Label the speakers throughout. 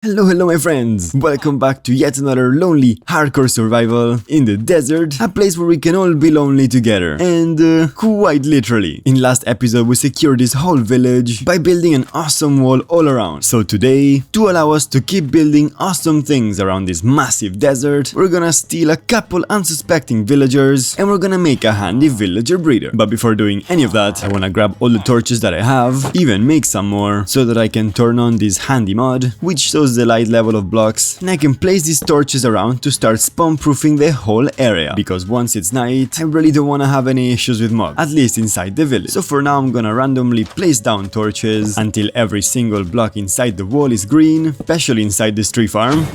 Speaker 1: Hello my friends! Welcome back to yet another lonely hardcore survival in the desert, a place where we can all be lonely together, and quite literally. In last episode we secured this whole village by building an awesome wall all around. So today, to allow us to keep building awesome things around this massive desert, we're gonna steal a couple unsuspecting villagers and we're gonna make a handy villager breeder. But before doing any of that, I wanna grab all the torches that I have, even make some more, so that I can turn on this handy mod, which shows the light level of blocks, and I can place these torches around to start spawn proofing the whole area, because once it's night I really don't want to have any issues with mobs, at least inside the village. So for now I'm gonna randomly place down torches until every single block inside the wall is green, especially inside this tree farm.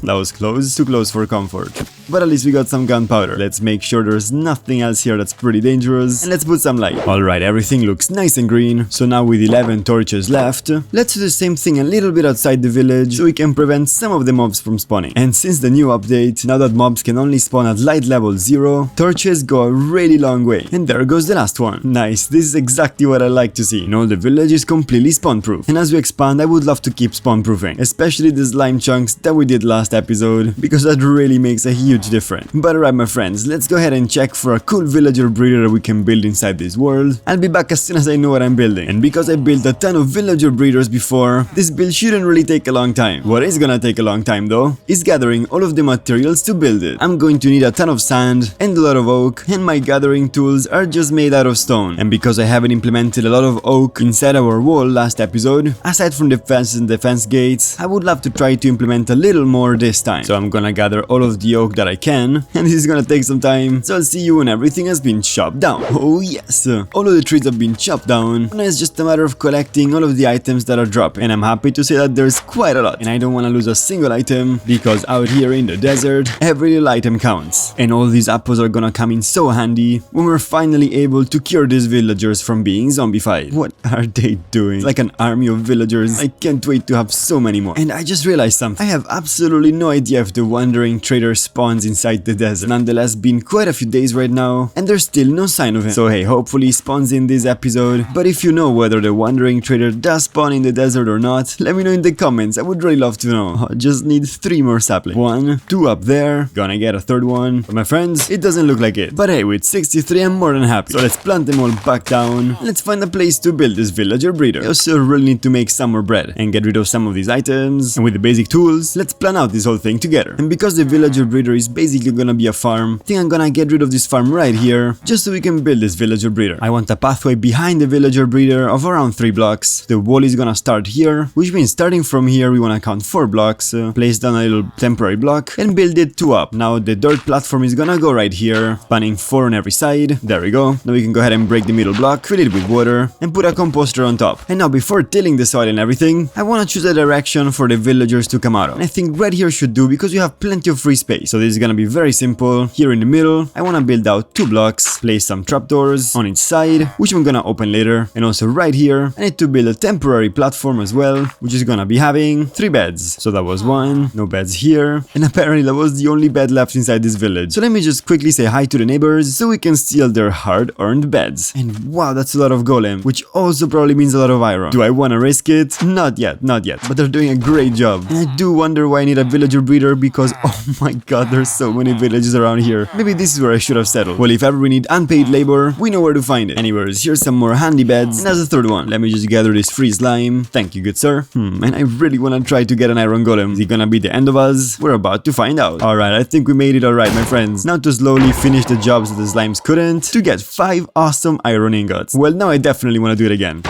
Speaker 1: That was close, too close for comfort. But at least we got some gunpowder. Let's make sure there's nothing else here that's pretty dangerous, and let's put some light. Alright, everything looks nice and green, so now with 11 torches left, let's do the same thing a little bit outside the village, so we can prevent some of the mobs from spawning. And since the new update, now that mobs can only spawn at light level 0, torches go a really long way. And there goes the last one. Nice, this is exactly what I like to see. All the village is completely spawn proof. And as we expand, I would love to keep spawn proofing, especially the slime chunks that we did last episode, because that really makes a huge difference. But alright my friends, let's go ahead and check for a cool villager breeder that we can build inside this world. I'll be back as soon as I know what I'm building. And because I built a ton of villager breeders before, this build shouldn't really take a long time. What is gonna take a long time though, is gathering all of the materials to build it. I'm going to need a ton of sand and a lot of oak, and my gathering tools are just made out of stone. And because I haven't implemented a lot of oak inside our wall last episode, aside from the fences and defense gates, I would love to try to implement a little more this time. So I'm gonna gather all of the oak that I can, and this is gonna take some time, so I'll see you when everything has been chopped down. Oh yes! All of the trees have been chopped down, and it's just a matter of collecting all of the items that are dropped. And I'm happy to say that there's quite a lot, and I don't want to lose a single item, because out here in the desert, every little item counts. And all these apples are gonna come in so handy when we're finally able to cure these villagers from being zombified. What are they doing? It's like an army of villagers. I can't wait to have so many more. And I just realized something. I have absolutely no idea if the wandering trader spawns inside the desert. Nonetheless, been quite a few days right now, and there's still no sign of him. So hey, hopefully he spawns in this episode. But if you know whether the wandering trader does spawn in the desert or not, let me know in the comments. I would really love to know. I just need 3 more saplings. 1, 2 up there. Gonna get a 3rd one. But my friends, it doesn't look like it. But hey, with 63 I'm more than happy. So let's plant them all back down. Let's find a place to build this villager breeder. I also really need to make some more bread and get rid of some of these items. And with the basic tools, let's plan out this whole thing together. And because the villager breeder is basically gonna be a farm, I think I'm gonna get rid of this farm right here, just so we can build this villager breeder. I want a pathway behind the villager breeder of around 3 blocks. The wall is gonna start here, which means starting from here we wanna count 4 blocks, place down a little temporary block, and build it 2 up. Now the dirt platform is gonna go right here, spanning 4 on every side. There we go. Now we can go ahead and break the middle block, fill it with water, and put a composter on top. And now before tilling the soil and everything, I wanna choose a direction for the villagers to come out of. And I think right here should do, because you have plenty of free space. So this is gonna be very simple. Here in the middle, I wanna build out 2 blocks, place some trapdoors on each side, which I'm gonna open later. And also right here, I need to build a temporary platform as well, which is gonna be having 3 beds. So that was 1, no beds here, and apparently that was the only bed left inside this village. So let me just quickly say hi to the neighbors, so we can steal their hard-earned beds. And wow, that's a lot of golem, which also probably means a lot of iron. Do I wanna risk it? Not yet, but they're doing a great job. And I do wonder why I need a villager breeder, because oh my god, there's so many villages around here. Maybe this is where I should have settled. Well, if ever we need unpaid labor, we know where to find it. Anyways, here's some more handy beds, and as a 3rd one, let me just gather this free slime. Thank you, good sir. And I really wanna try to get an iron golem. Is it gonna be the end of us? We're about to find out. Alright, I think we made it alright, my friends. Now to slowly finish the jobs that the slimes couldn't, to get 5 awesome iron ingots. Well, now I definitely wanna do it again.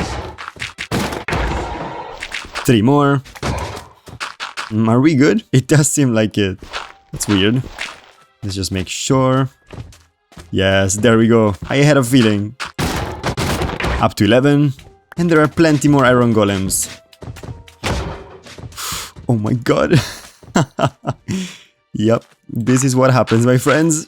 Speaker 1: 3 more. Are we good? It does seem like it. That's weird. Let's just make sure. Yes, there we go. I had a feeling. Up to 11. And there are plenty more iron golems. Oh my god. Yep, this is what happens, my friends.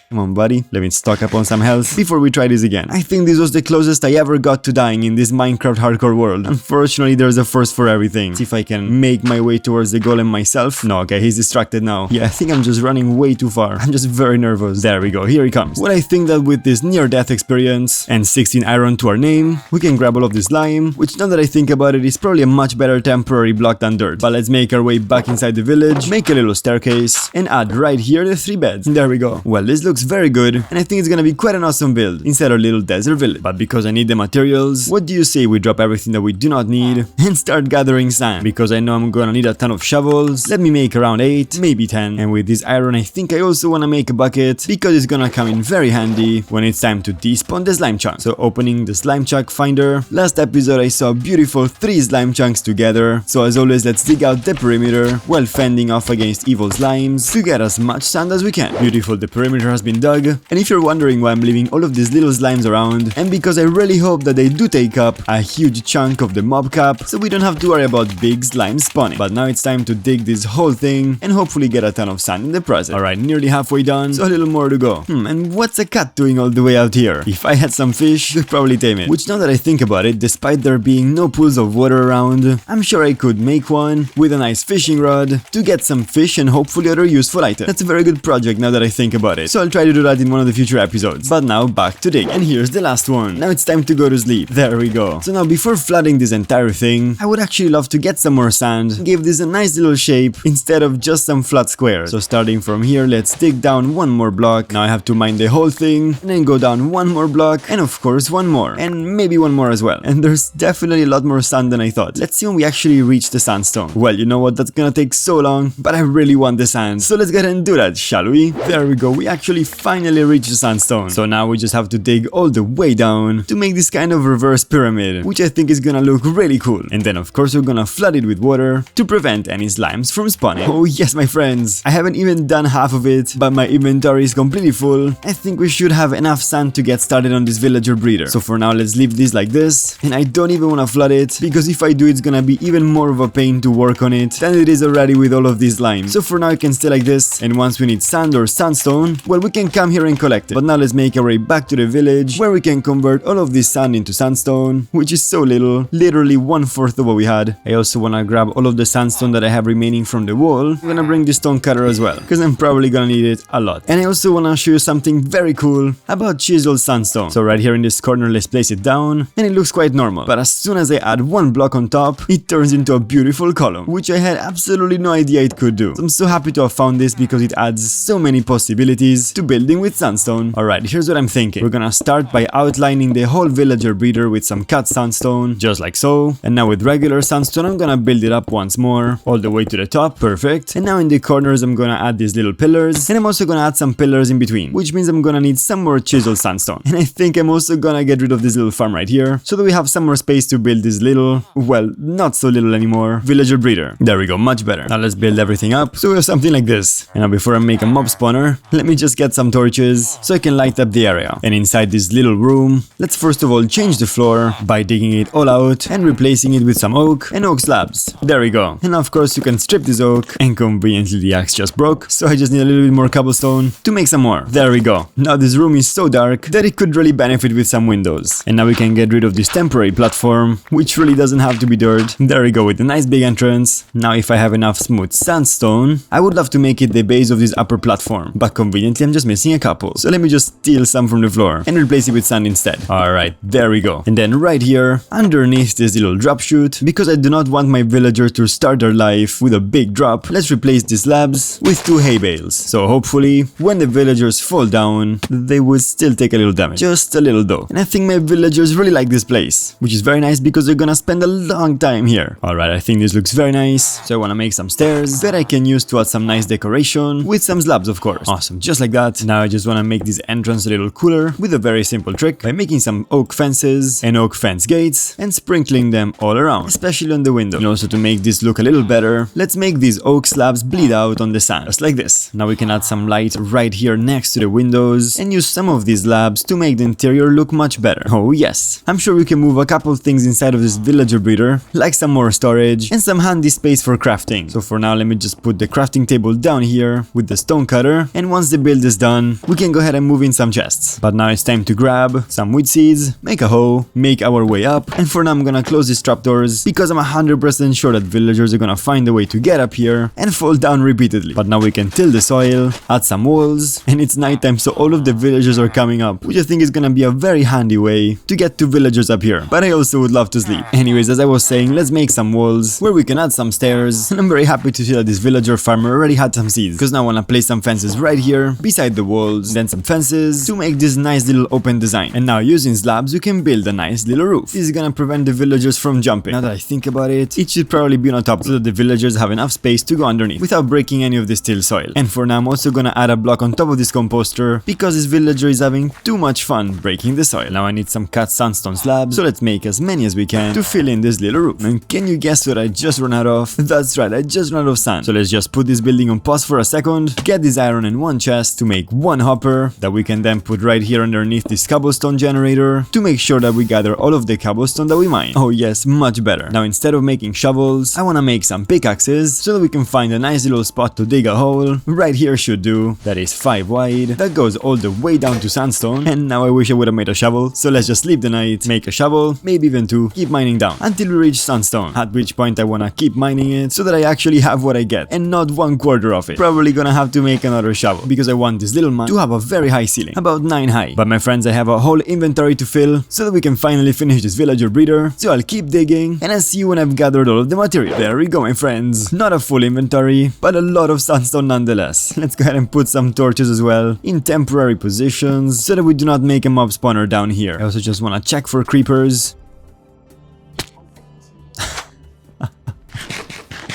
Speaker 1: Come on, buddy. Let me stock up on some health before we try this again. I think this was the closest I ever got to dying in this Minecraft hardcore world. Unfortunately, there's a first for everything. See if I can make my way towards the golem myself. No, okay, he's distracted now. Yeah, I think I'm just running way too far. I'm just very nervous. There we go, here he comes. Well, I think that with this near-death experience and 16 iron to our name, we can grab all of this lime, which now that I think about it is probably a much better temporary block than dirt. But let's make our way back inside the village, make a little staircase, and add right here the 3 beds. There we go. Well, this looks very good, and I think it's gonna be quite an awesome build inside our little desert village. But because I need the materials, what do you say we drop everything that we do not need and start gathering sand? Because I know I'm gonna need a ton of shovels. Let me make around 8, maybe 10. And with this iron, I think I also wanna make a bucket because it's gonna come in very handy when it's time to despawn the slime chunk. So opening the slime chunk finder. Last episode I saw beautiful 3 slime chunks together. So as always, let's dig out the perimeter while fending off against evil slimes to get as much sand as we can. Beautiful, the perimeter has been dug. And if you're wondering why I'm leaving all of these little slimes around, and because I really hope that they do take up a huge chunk of the mob cap, so we don't have to worry about big slimes spawning. But now it's time to dig this whole thing and hopefully get a ton of sand in the process. Alright, nearly halfway done, so a little more to go. And what's a cat doing all the way out here? If I had some fish, I'd probably tame it. Which now that I think about it, despite there being no pools of water around, I'm sure I could make one with a nice fishing rod to get some fish and hopefully other useful items. That's a very good project now that I think about it. So I'll try to do that in one of the future episodes. But now back to dig. And here's the last one. Now it's time to go to sleep. There we go. So now before flooding this entire thing, I would actually love to get some more sand, give this a nice little shape instead of just some flat squares. So starting from here, let's dig down one more block. Now I have to mine the whole thing and then go down one more block and of course one more and maybe one more as well. And there's definitely a lot more sand than I thought. Let's see when we actually reach the sandstone. Well, you know what? That's gonna take so long, but I really want the sand. So let's go ahead and do that, shall we? There we go. We actually finally reached the sandstone. So now we just have to dig all the way down to make this kind of reverse pyramid, which I think is gonna look really cool. And then of course we're gonna flood it with water to prevent any slimes from spawning. Oh yes, my friends. I haven't even done half of it, but my inventory is completely full. I think we should have enough sand to get started on this villager breeder. So for now, let's leave this like this. And I don't even wanna flood it, because if I do, it's gonna be even more of a pain to work on it than it is already with all of these limes. So for now, it can stay like this. And once we need sand or sandstone, well, we can come here and collect it. But now let's make our way back to the village, where we can convert all of this sand into sandstone, which is so little, literally 1/4 of what we had. I also wanna grab all of the sandstone that I have remaining from the wall. I'm gonna bring the stone cutter as well, because I'm probably gonna need it a lot. And I also wanna show you something very cool about Chiseled Sandstone. So right here in this corner, let's place it down, and it looks quite normal. But as soon as I add one block on top, it turns into a beautiful column, which I had absolutely no idea it could do. So I'm so happy to have found this, because it adds so many possibilities to building with sandstone. Alright, here's what I'm thinking. We're gonna start by outlining the whole villager breeder with some cut sandstone, just like so. And now with regular sandstone, I'm gonna build it up once more, all the way to the top. Perfect. And now in the corners, I'm gonna add these little pillars, and I'm also gonna add some pillars in between, which means I'm gonna need some more chiseled sandstone. And I think I'm also gonna get rid of this little farm right here, so that we have some more space to build this little, well, not so little anymore, villager breeder. There we go, much better. Now let's build everything up, so we have something like this. And now before I make a mob spawner, let me just get some torches, so I can light up the area. And inside this little room, let's first of all change the floor by digging it all out and replacing it with some oak and oak slabs. There we go. And of course you can strip this oak, and conveniently the axe just broke, so I just need a little bit more cobblestone to make some more. There we go. Now this room is so dark that it could really benefit with some windows. And now we can get rid of this temporary platform, which really doesn't have to be dirt. There we go, with a nice big entrance. Now if I have enough smooth sandstone, I would love to make it the base of this upper platform, but conveniently I'm just missing a couple. So let me just steal some from the floor and replace it with sand instead. Alright, there we go. And then right here, underneath this little drop chute, because I do not want my villager to start their life with a big drop, let's replace these slabs with 2 hay bales. So hopefully, when the villagers fall down, they will still take a little damage. Just a little though. And I think my villagers really like this place, which is very nice because they're gonna spend a long time here. Alright, I think this looks very nice. So I wanna make some stairs that I can use to add some nice decoration with some slabs, of course. Awesome, just like that. Now I just wanna make this entrance a little cooler with a very simple trick by making some oak fences and oak fence gates and sprinkling them all around, especially on the window. And also to make this look a little better, let's make these oak slabs bleed out on the sand, just like this. Now we can add some light right here next to the windows and use some of these slabs to make the interior look much better. Oh yes, I'm sure we can move a couple things inside of this villager breeder, like some more storage and some handy space for crafting. So for now, let me just put the crafting table down here with the stone cutter, and once the build is is done, we can go ahead and move in some chests. But now it's time to grab some wheat seeds, make a hoe, make our way up, and for now I'm gonna close these trapdoors because I'm 100% sure that villagers are gonna find a way to get up here and fall down repeatedly. But now we can till the soil, add some walls, and it's nighttime, so all of the villagers are coming up, which I think is gonna be a very handy way to get to villagers up here. But I also would love to sleep. Anyways, as I was saying, let's make some walls where we can add some stairs, and I'm very happy to see that this villager farmer already had some seeds, because now I wanna place some fences right here beside the walls, then some fences to make this nice little open design. And now using slabs we can build a nice little roof. This is gonna prevent the villagers from jumping. Now that I think about it, it should probably be on top so that the villagers have enough space to go underneath without breaking any of the still soil. And for now I'm also gonna add a block on top of this composter because this villager is having too much fun breaking the soil. Now I need some cut sandstone slabs, so let's make as many as we can to fill in this little roof. And can you guess what I just ran out of? That's right, I just ran out of sand. So let's just put this building on pause for a second, get this iron in one chest to make one hopper that we can then put right here underneath this cobblestone generator to make sure that we gather all of the cobblestone that we mine. Oh yes, much better. Now instead of making shovels, I wanna make some pickaxes so that we can find a nice little spot to dig a hole. Right here should do. That is 5 wide. That goes all the way down to sandstone. And now I wish I would have made a shovel. So let's just sleep the night, make a shovel, maybe even 2, keep mining down until we reach sandstone. At which point I wanna keep mining it so that I actually have what I get and not 1/4 of it. Probably gonna have to make another shovel because I want this little mine to have a very high ceiling, about 9 high. But my friends, I have a whole inventory to fill so that we can finally finish this villager breeder. So I'll keep digging and I'll see you when I've gathered all of the material. There we go, my friends. Not a full inventory, but a lot of sandstone nonetheless. Let's go ahead and put some torches as well in temporary positions so that we do not make a mob spawner down here. I also just want to check for creepers.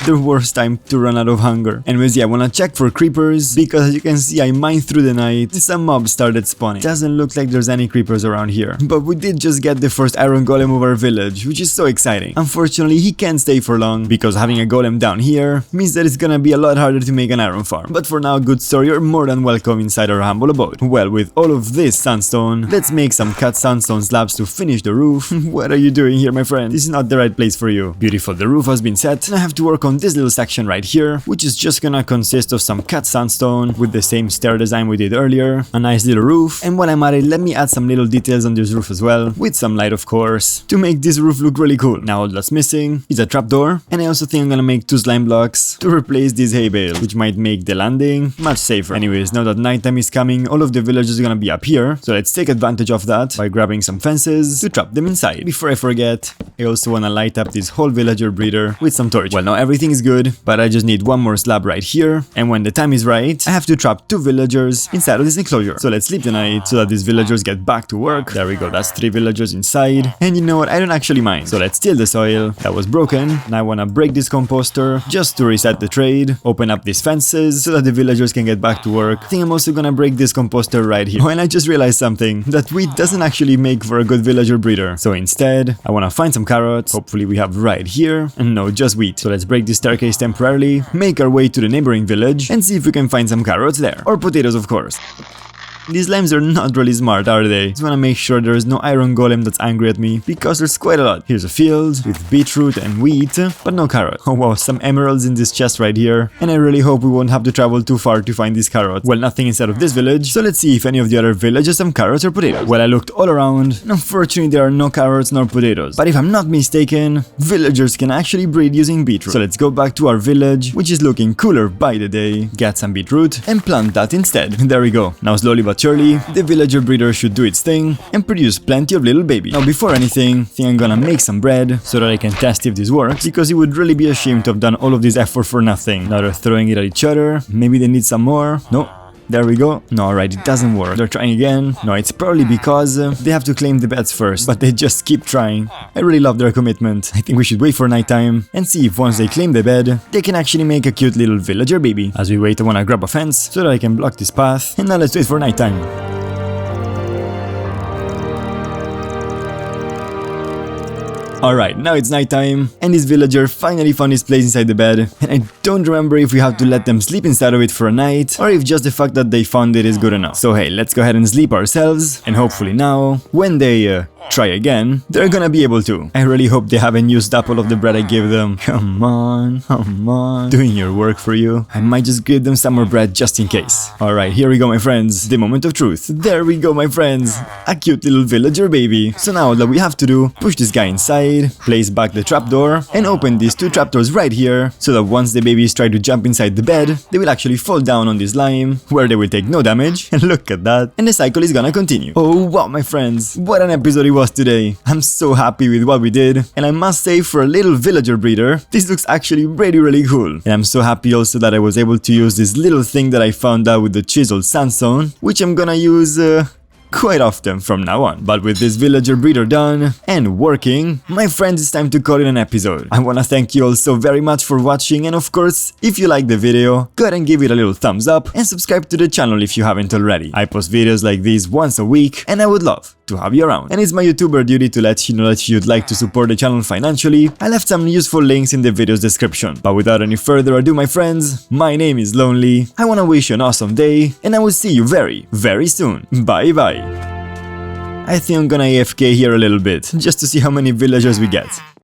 Speaker 1: The worst time to run out of hunger. Anyways, yeah, I wanna check for creepers because as you can see I mined through the night, some mobs started spawning. Doesn't look like there's any creepers around here, but we did just get the first iron golem of our village, which is so exciting. Unfortunately he can't stay for long because having a golem down here means that it's gonna be a lot harder to make an iron farm. But for now, good story, you're more than welcome inside our humble abode. Well, with all of this sandstone, let's make some cut sandstone slabs to finish the roof. What are you doing here, my friend? This is not the right place for you. Beautiful, the roof has been set and I have to work on this little section right here, which is just gonna consist of some cut sandstone with the same stair design we did earlier, a nice little roof, and when I'm at it, let me add some little details on this roof as well, with some light of course, to make this roof look really cool. Now all that's missing is a trapdoor, and I also think I'm gonna make 2 slime blocks to replace this hay bale, which might make the landing much safer. Anyways, now that nighttime is coming, all of the villagers are gonna be up here, so let's take advantage of that by grabbing some fences to trap them inside. Before I forget, I also wanna light up this whole villager breeder with some torches. Well, now everything is good, but I just need one more slab right here, and when the time is right, I have to trap 2 villagers inside of this enclosure. So let's sleep the night so that these villagers get back to work. There we go, that's 3 villagers inside. And you know what, I don't actually mind. So let's steal the soil that was broken, and I wanna break this composter just to reset the trade, open up these fences so that the villagers can get back to work. I think I'm also gonna break this composter right here. Oh, and I just realized something, that wheat doesn't actually make for a good villager breeder. So instead, I wanna find some carrots, hopefully we have right here, and no, just wheat. So let's break this staircase temporarily, make our way to the neighboring village, and see if we can find some carrots there. Or potatoes, of course. These limes are not really smart, are they? Just wanna make sure there is no iron golem that's angry at me, because there's quite a lot. Here's a field with beetroot and wheat, but no carrot. Oh wow, some emeralds in this chest right here, and I really hope we won't have to travel too far to find these carrots. Well, nothing inside of this village, so let's see if any of the other villages have some carrots or potatoes. Well, I looked all around, and unfortunately there are no carrots nor potatoes. But if I'm not mistaken, villagers can actually breed using beetroot. So let's go back to our village, which is looking cooler by the day, get some beetroot, and plant that instead. There we go. Now slowly but surely, the villager breeder should do its thing and produce plenty of little babies. Now before anything, I think I'm gonna make some bread so that I can test if this works, because it would really be a shame to have done all of this effort for nothing. Now they're throwing it at each other, maybe they need some more. No. There we go. No, alright, it doesn't work. They're trying again. No, it's probably because they have to claim the beds first, but they just keep trying. I really love their commitment. I think we should wait for nighttime and see if once they claim the bed, they can actually make a cute little villager baby. As we wait, I wanna grab a fence so that I can block this path. And now let's wait for nighttime. Alright, now it's nighttime, and this villager finally found his place inside the bed, and I don't remember if we have to let them sleep inside of it for a night, or if just the fact that they found it is good enough. So hey, let's go ahead and sleep ourselves, and hopefully now, when they try again, they're gonna be able to. I really hope they haven't used up all of the bread I gave them. Come on, doing your work for you. I might just give them some more bread just in case. Alright, here we go my friends, the moment of truth. There we go my friends, a cute little villager baby. So now all that we have to do, push this guy inside, place back the trapdoor, and open these two trapdoors right here, so that once the babies try to jump inside the bed, they will actually fall down on this lime, where they will take no damage, and look at that, and the cycle is gonna continue. Oh wow my friends, what an episode it was today. I'm so happy with what we did, and I must say for a little villager breeder, this looks actually really cool. And I'm so happy also that I was able to use this little thing that I found out with the Chiseled Sandstone, which I'm gonna use quite often from now on. But with this villager breeder done and working, my friends, it's time to call it an episode. I wanna thank you all so very much for watching, and of course, if you like the video, go ahead and give it a little thumbs up and subscribe to the channel if you haven't already. I post videos like these once a week, and I would love to have you around. And it's my YouTuber duty to let you know that if you'd like to support the channel financially, I left some useful links in the video's description. But without any further ado my friends, my name is Lonely, I wanna wish you an awesome day, and I will see you very soon. Bye bye. I think I'm gonna AFK here a little bit, just to see how many villagers we get.